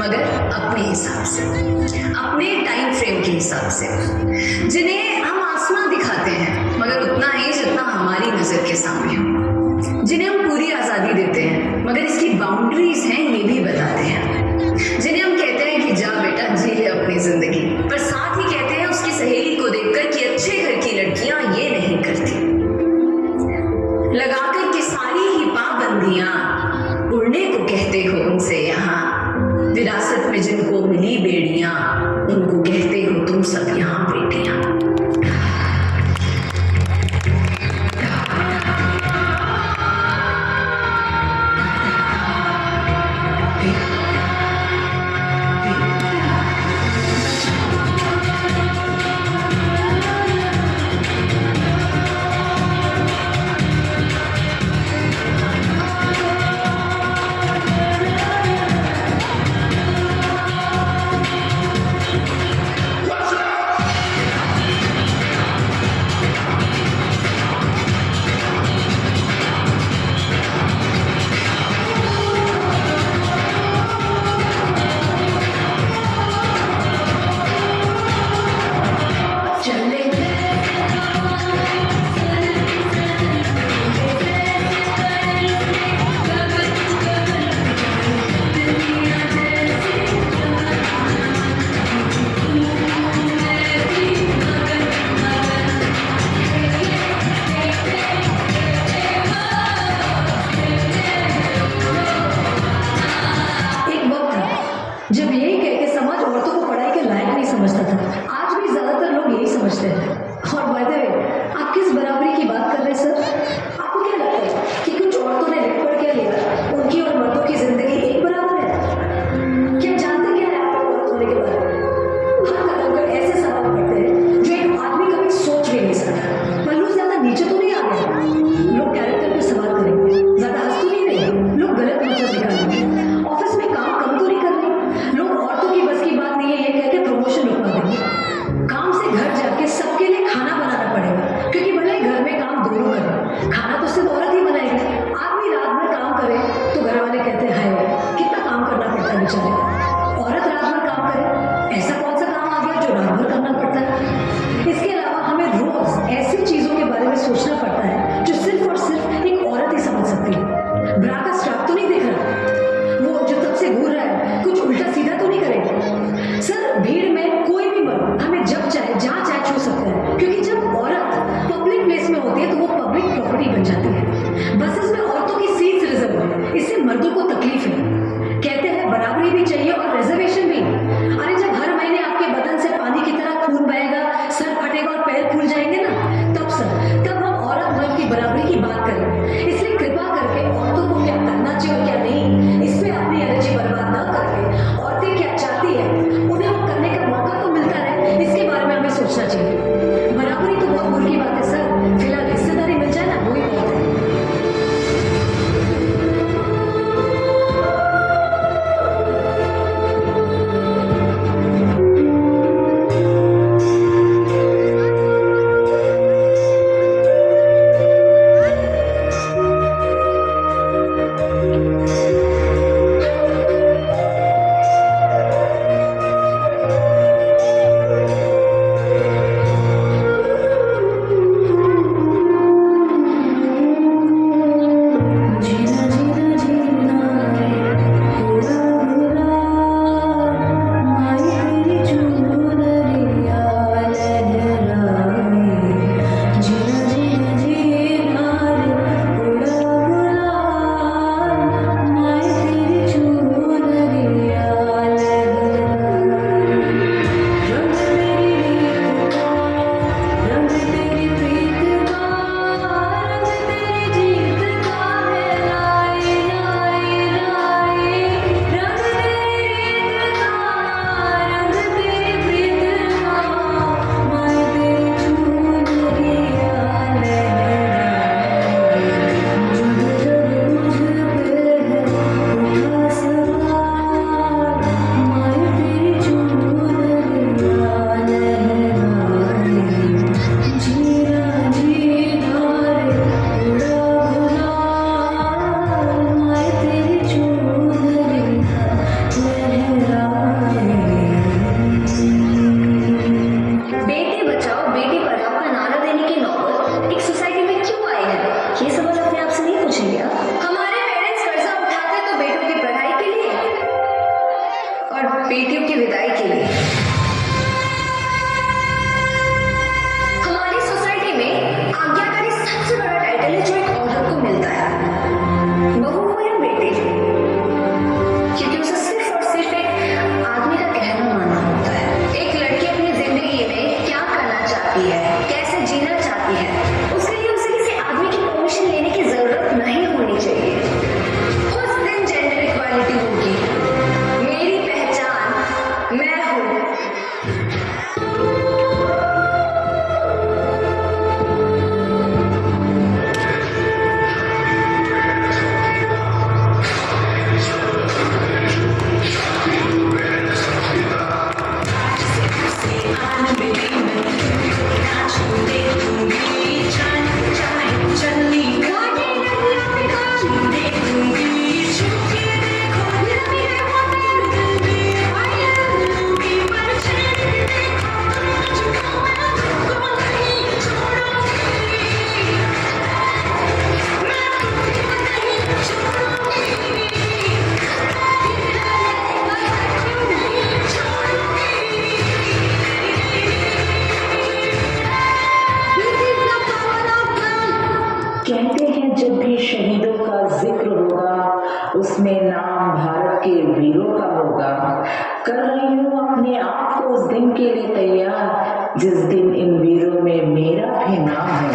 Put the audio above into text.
मगर अपने हिसाब से, अपने टाइम फ्रेम के हिसाब से, जिन्हें हम आसमां दिखाते हैं मगर उतना ही जितना हमारी नजर के सामने हो, जिन्हें हम पूरी आजादी देते हैं मगर इसकी बाउंड्रीज हैं ये भी बताते हैं, जिन्हें हम कहते हैं कि जा बेटा जी ले अपनी जिंदगी, पर साथ ही कहते हैं उसकी सहेली को देखकर कि अच्छे घर की लड़कियां ये नहीं करती, लगाकर के सारी ही पाबंदियां उड़ने को कहते हो उनसे यहाँ, विरासत में जिनको मिली बेड़ियां उनको कहते हो तुम सब यहाँ बेटियां। जब यही कह के समाज औरतों को पढ़ाई के लायक नहीं समझता था, आज भी ज्यादातर लोग यही समझते हैं। और बाय द वे, आप किस बराबरी की बात कर रहे हैं सर? आपको क्या लगता है कि कुछ औरतों ने लिख पढ़ क्या लिया, उनकी और मर्दों की जिंदगी एक बराबर है? क्या जानते क्या है आप औरत होने के बारे में? हर कदम पर ऐसे सवाल करते हैं जो एक आदमी कभी सोच भी नहीं सकता। पल्लू ज्यादा नीचे तो नहीं आ गया? लोग कैरेक्टर पे सवाल करेंगे। ज्यादा हंस तो नहीं रहे? लोग गलत मतलब निकालेंगे। ऑफिस में काम कम तो नहीं कर रहे? लोग औरतों की बस की बात नहीं है ये कहकर प्रमोशन रुकवा देंगे। काम से घर जाके सबके लिए खाना बनाना पड़ेगा, क्योंकि भले ही घर में काम दोनों करें, खाना तो सिर्फ औरत ही बनाएगी। आदमी रात भर काम करे तो घर वाले कहते हैं हाय कितना काम करना पड़ता है बेचारे। औरत रात भर काम करे, ऐसा कौन सा काम आ गया जो रात भर करना पड़ता है? इसके अलावा हमें रोज ऐसी चीजों के बारे में सोचना पड़ता है जो सिर्फ और सिर्फ एक औरत ही समझ सकती है। ब्रा का स्ट्रैप तो नहीं दिख रहा, वो जो तब से घूर रहा है कुछ उल्टा सीधा तो नहीं करेगा? सर, भीड़ में कोई भी मर्द हमें जब चाहे जहाँ चाहे छू सकता है, क्योंकि जब औरत पब्लिक प्लेस में होती है तो वो पब्लिक प्रॉपर्टी बन जाती है। बसेस में औरतों की सीट्स रिजर्व है, इससे मर्दों को तकलीफ है। कहते हैं बराबरी भी चाहिए बेटियों की विदाई के लिए। हमारी सोसाइटी में आज्ञाकारी सबसे बड़ा टाइटल है जो एक औरत को मिलता है, बहू हो या बेटी, क्योंकि उसे सिर्फ और सिर्फ एक आदमी का कहना मानना होता है। एक लड़की अपनी जिंदगी में क्या करना चाहती है, कैसे जीना चाहती है, उसके लिए उसे किसी आदमी की परमिशन लेने की जरूरत नहीं होनी चाहिए। उस दिन जेंडर इक्वालिटी होगी। मेरी पहचान मैं हूँ। कहते हैं जब भी शहीदों का जिक्र होगा उसमें नाम भारत के वीरों का होगा। कर रही हूँ अपने आप को उस दिन के लिए तैयार जिस दिन इन वीरों में मेरा भी नाम है।